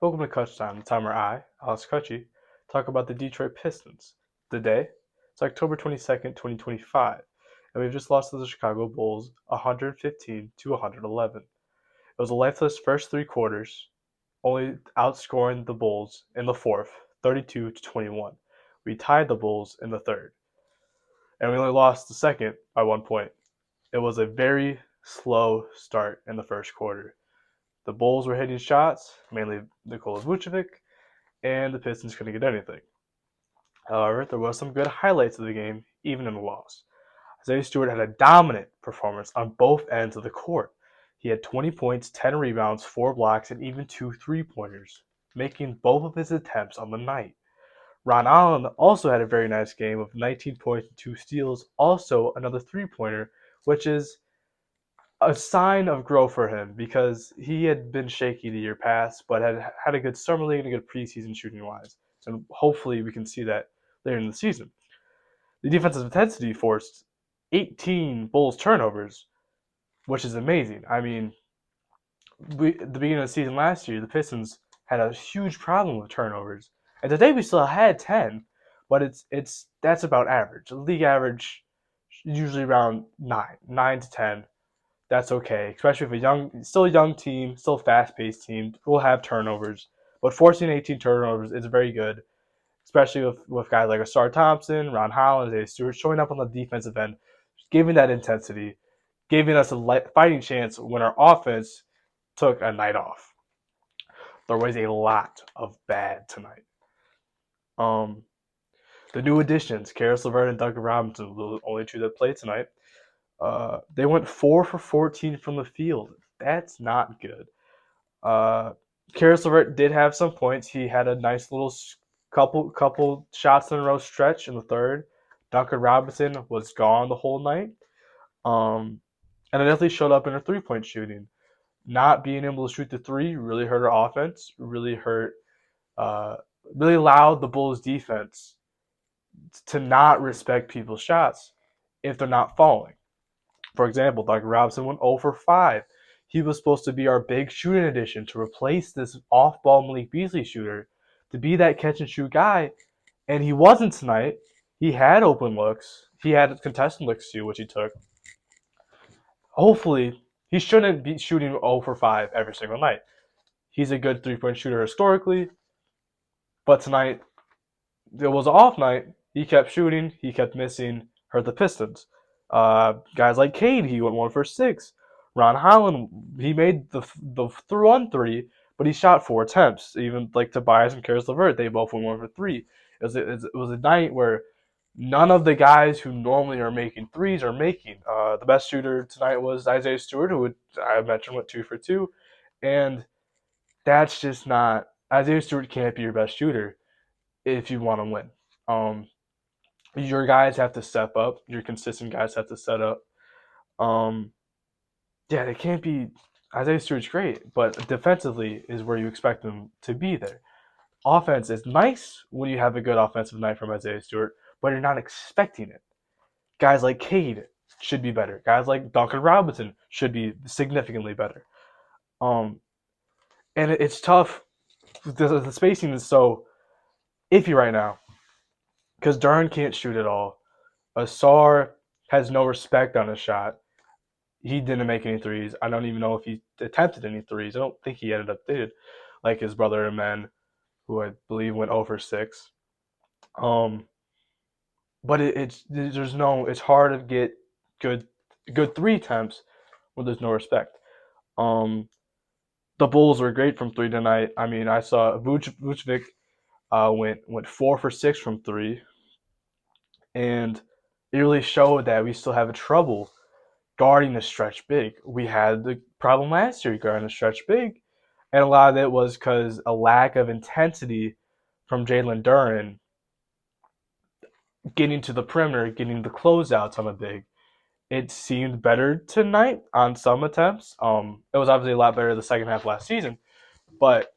Welcome to Kutch Time, the time where I, Alex Kutchey, talk about the Detroit Pistons. The day? It's October 22nd, 2025, and we've just lost to the Chicago Bulls 115 to 111. It was a lifeless first three quarters, only outscoring the Bulls in the fourth, 32 to 21. We tied the Bulls in the third, and we only lost the second by 1 point. It was a very slow start in the first quarter. The Bulls were hitting shots, mainly Nikola Vucevic, and the Pistons couldn't get anything. However, there was some good highlights of the game, even in the loss. Isaiah Stewart had a dominant performance on both ends of the court. He had 20 points, 10 rebounds, 4 blocks, and even 2 three-pointers, making both of his attempts on the night. Ron Allen also had a very nice game of 19 points and 2 steals, also another three-pointer, which is a sign of growth for him because he had been shaky the year past, but had a good summer league and a good preseason shooting wise. And hopefully we can see that later in the season. The defensive intensity forced 18 Bulls turnovers, which is amazing. I mean, at the beginning of the season last year, the Pistons had a huge problem with turnovers, and today we still had 10, but that's about average. The league average usually around 9 to 10. That's okay, especially if still a young team, still a fast-paced team, will have turnovers. But forcing 18 turnovers is very good, especially with guys like Asar Thompson, Ron Holland, Isaiah Stewart showing up on the defensive end, giving that intensity, giving us a fighting chance when our offense took a night off. There was a lot of bad tonight. The new additions, Karis LeVert and Duncan Robinson, the only two that played tonight. They went 4 for 14 from the field. That's not good. Karis LeVert did have some points. He had a nice little couple shots in a row stretch in the third. Duncan Robinson was gone the whole night. And it definitely showed up in her three-point shooting. Not being able to shoot the three really hurt our offense. Really allowed the Bulls defense to not respect people's shots if they're not falling. For example, Duncan Robinson went 0 for 5. He was supposed to be our big shooting addition to replace this off-ball Malik Beasley shooter, to be that catch-and-shoot guy, and he wasn't tonight. He had open looks. He had contested looks too, which he took. Hopefully, he shouldn't be shooting 0 for 5 every single night. He's a good three-point shooter historically, but tonight, it was an off night. He kept shooting. He kept missing. Hurt the Pistons. Guys like Cade, he went 1 for 6. Ron Holland, he made the one three, but he shot 4 attempts. Even like Tobias and Karis LeVert, they both went 1 for 3. It was a night where none of the guys who normally are making threes are making. The best shooter tonight was Isaiah Stewart, who I mentioned went 2 for 2, and that's just not. Isaiah Stewart can't be your best shooter if you want to win. Your guys have to step up. Your consistent guys have to set up. Yeah, they can't be. Isaiah Stewart's great, but defensively is where you expect them to be there. Offense is nice when you have a good offensive night from Isaiah Stewart, but you're not expecting it. Guys like Cade should be better. Guys like Duncan Robinson should be significantly better. And it's tough. The spacing is so iffy right now because Duran can't shoot at all. Asar has no respect on his shot. He didn't make any threes. I don't even know if he attempted any threes. I don't think he ended up did, like his brother Amen, who I believe went 0 for 6. But it's hard to get good three attempts when there's no respect. The Bulls were great from three tonight. I mean, I saw Vucevic went 4 for 6 from three, and it really showed that we still have trouble guarding the stretch big. We had the problem last year guarding the stretch big, and a lot of it was because a lack of intensity from Jalen Duren getting to the perimeter, getting the closeouts on the big. It seemed better tonight on some attempts. It was obviously a lot better the second half last season, but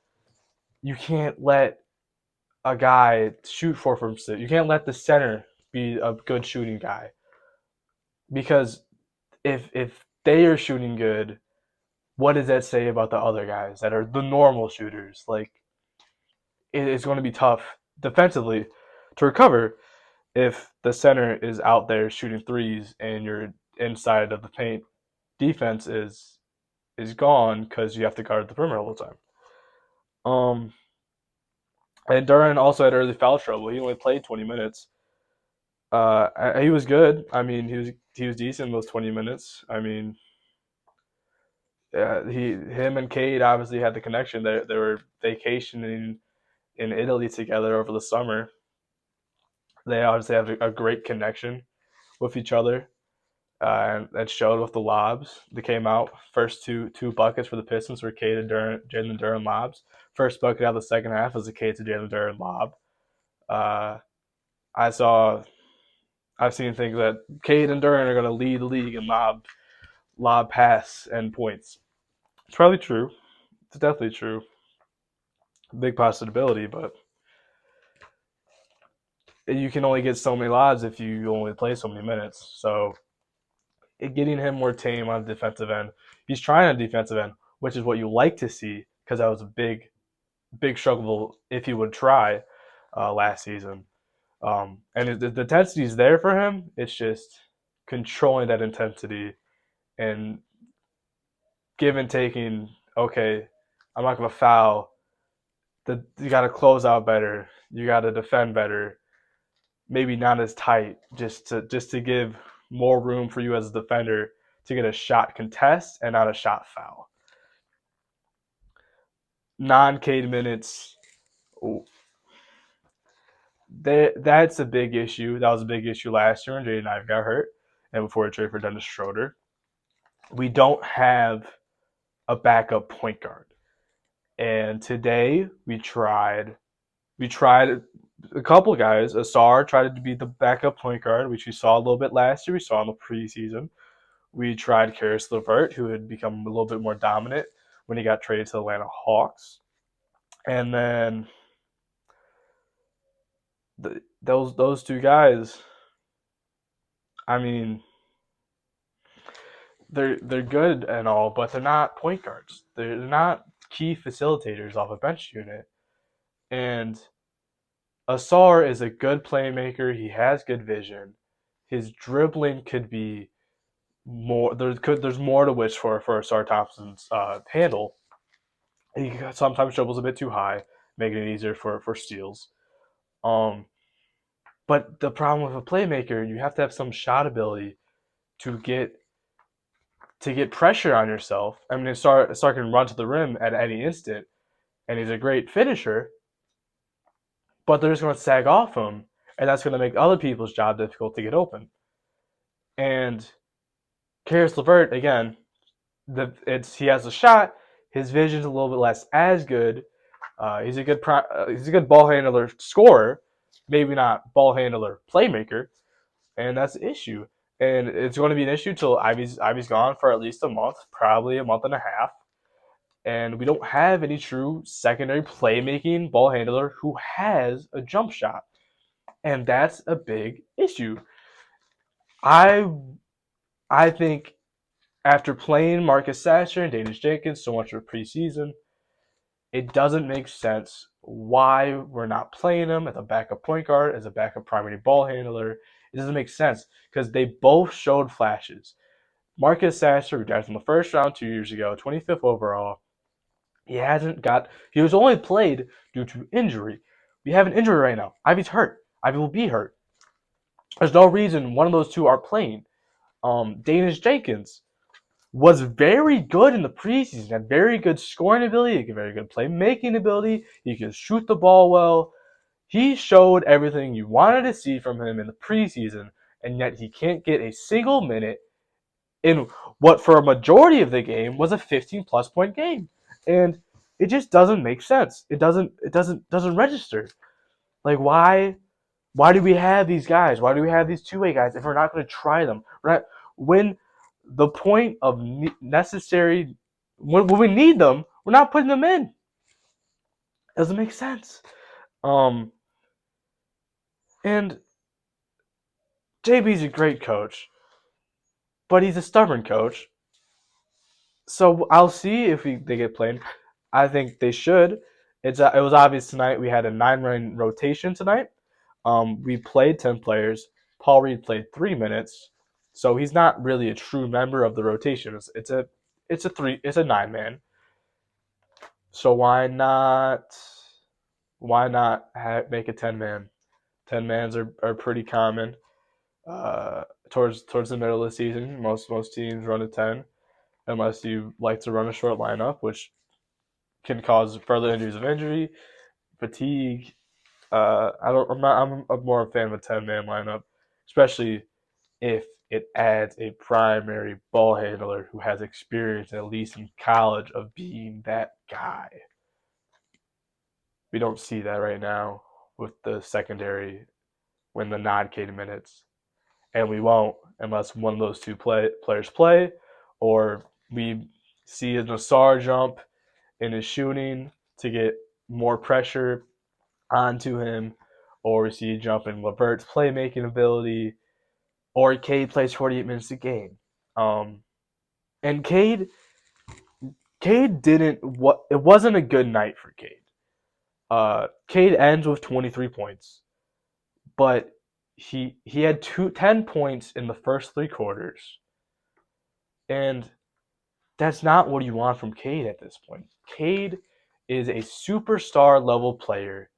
you can't let a guy shoot 4 from 6. You can't let the center be a good shooting guy, because if they are shooting good, what does that say about the other guys that are the normal shooters? Like, it's going to be tough defensively to recover if the center is out there shooting threes and your inside of the paint defense is gone because you have to guard the perimeter all the time. And Duran also had early foul trouble. He only played 20 minutes. He was good. I mean, he was decent in those 20 minutes. I mean, him and Cade obviously had the connection. They were vacationing in Italy together over the summer. They obviously have a great connection with each other, and that showed with the lobs. They came out first two buckets for the Pistons were Cade and Jalen Duran lobs. First bucket out of the second half was a Cade to Jalen Duran lob. Uh, I saw I've seen things that Cade and Duran are going to lead the league in lob pass and points. It's probably true. It's definitely true. Big possibility, but you can only get so many lobs if you only play so many minutes. So getting him more tame on the defensive end, he's trying on the defensive end, which is what you like to see because that was a big struggle if he would try last season. And the intensity is there for him. It's just controlling that intensity and give and taking. Okay, I'm not gonna foul. You got to close out better. You got to defend better. Maybe not as tight, just to give more room for you as a defender to get a shot contest and not a shot foul. Non-Cade minutes. That's a big issue. That was a big issue last year when Jaden Ive got hurt, and before we traded for Dennis Schroeder. We don't have a backup point guard. And today we tried a couple of guys. Asar tried to be the backup point guard, which we saw a little bit last year. We saw in the preseason. We tried Karis LeVert, who had become a little bit more dominant when he got traded to the Atlanta Hawks. And then those two guys, I mean, they're good and all, but they're not point guards. They're not key facilitators off a bench unit. And Asar is a good playmaker. He has good vision. His dribbling could be more. There's more to wish for Asar Thompson's handle. He sometimes dribbles a bit too high, making it easier for steals. Um, but the problem with a playmaker, you have to have some shot ability to get pressure on yourself. I mean, Asar can run to the rim at any instant, and he's a great finisher. But they're just going to sag off him, and that's going to make other people's job difficult to get open. And Karis LeVert, again, he has a shot. His vision's a little bit less as good. He's a good ball handler scorer, maybe not ball handler playmaker, and that's the issue. And it's going to be an issue till Ivy's gone for at least a month, probably a month and a half. And we don't have any true secondary playmaking ball handler who has a jump shot. And that's a big issue. I think after playing Marcus Sasser and Danish Jenkins so much of the preseason, it doesn't make sense why we're not playing him as a backup point guard, as a backup primary ball handler. It doesn't make sense because they both showed flashes. Marcus Sasser, who died from the first round 2 years ago, 25th overall, he was only played due to injury. We have an injury right now. Ivy's hurt. Ivy will be hurt. There's no reason one of those two are playing. Danish Jenkins was very good in the preseason, had very good scoring ability, very good playmaking ability. He could shoot the ball well. He showed everything you wanted to see from him in the preseason, and yet he can't get a single minute in what for a majority of the game was a 15-plus point game. And it just doesn't make sense. It doesn't register. Like why do we have these guys? Why do we have these two-way guys if we're not going to try them? When the point of necessary, when we need them, we're not putting them in. It doesn't make sense. And JB's a great coach, but he's a stubborn coach. So I'll see if they get played. I think they should. it was obvious tonight. We had a 9-man rotation tonight. We played 10 players. Paul Reed played 3 minutes, so he's not really a true member of the rotation. It's a 9-man. So why not make a 10-man? 10 mans are pretty common. Towards the middle of the season, most teams run a 10, unless you like to run a short lineup, which can cause further injury, fatigue. I don't. I'm more a fan of a 10-man lineup, especially if it adds a primary ball handler who has experience, at least in college, of being that guy. We don't see that right now with the secondary when the non-Cade minutes, and we won't unless one of those players play, or we see a Nassar jump in his shooting to get more pressure onto him, or we see a jump in Levert's playmaking ability, or Cade plays 48 minutes a game. And Cade didn't. What it wasn't a good night for Cade. Cade ends with 23 points, but he had 10 points in the first 3 quarters, and that's not what you want from Cade at this point. Cade is a superstar level player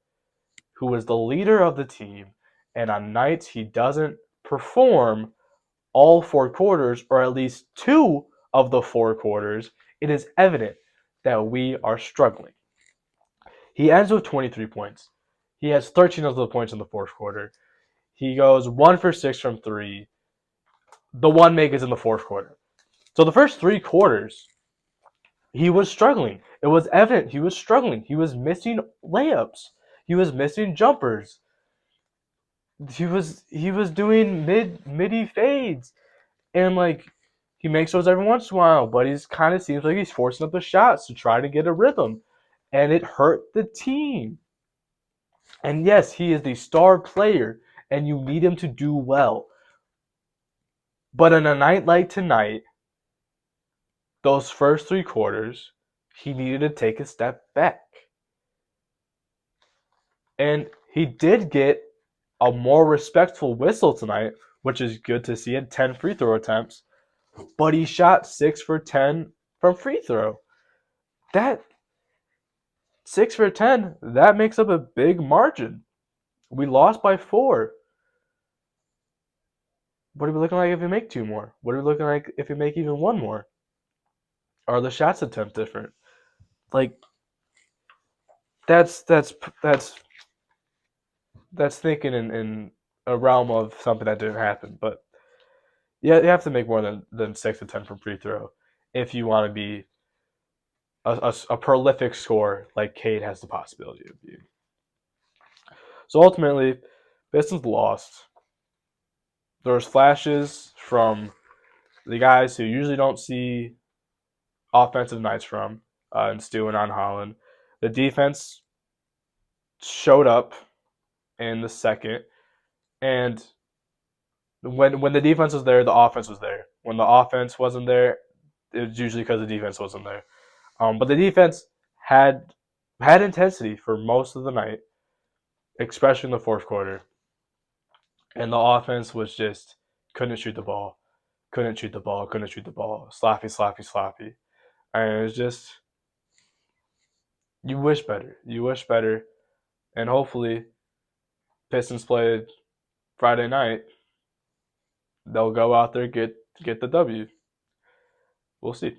who is the leader of the team, and on nights he doesn't perform all 4 quarters, or at least 2 of the 4 quarters, it is evident that we are struggling. He ends with 23 points. He has 13 of the points in the fourth quarter. He goes 1 for 6 from three. The one make is in the fourth quarter. So the first 3 quarters, he was struggling. It was evident he was struggling. He was missing layups. He was missing jumpers. He was doing midi fades, and like he makes those every once in a while, but he's kind of seems like he's forcing up the shots to try to get a rhythm, and it hurt the team. And yes, he is the star player, and you need him to do well. But on a night like tonight, those first 3 quarters, he needed to take a step back. And he did get a more respectful whistle tonight, which is good to see at 10 free throw attempts. But he shot 6 for 10 from free throw. That 6 for 10, that makes up a big margin. We lost by 4. What are we looking like if we make 2 more? What are we looking like if we make even 1 more? Are the shots attempt different? Like that's that's thinking in a realm of something that didn't happen. But yeah, you have to make more than 6 to 10 from free throw if you want to be a prolific scorer like Cade has the possibility of being. So ultimately, Pistons lost. There was flashes from the guys who usually don't see offensive nights from, and Stu and on Holland. The defense showed up in the second, and when the defense was there, the offense was there. When the offense wasn't there, it was usually because the defense wasn't there. But the defense had intensity for most of the night, especially in the fourth quarter, and the offense was just couldn't shoot the ball, couldn't shoot the ball, couldn't shoot the ball, sloppy, sloppy, sloppy, and it was just you wish better, and hopefully Pistons play Friday night. They'll go out there get the W. We'll see.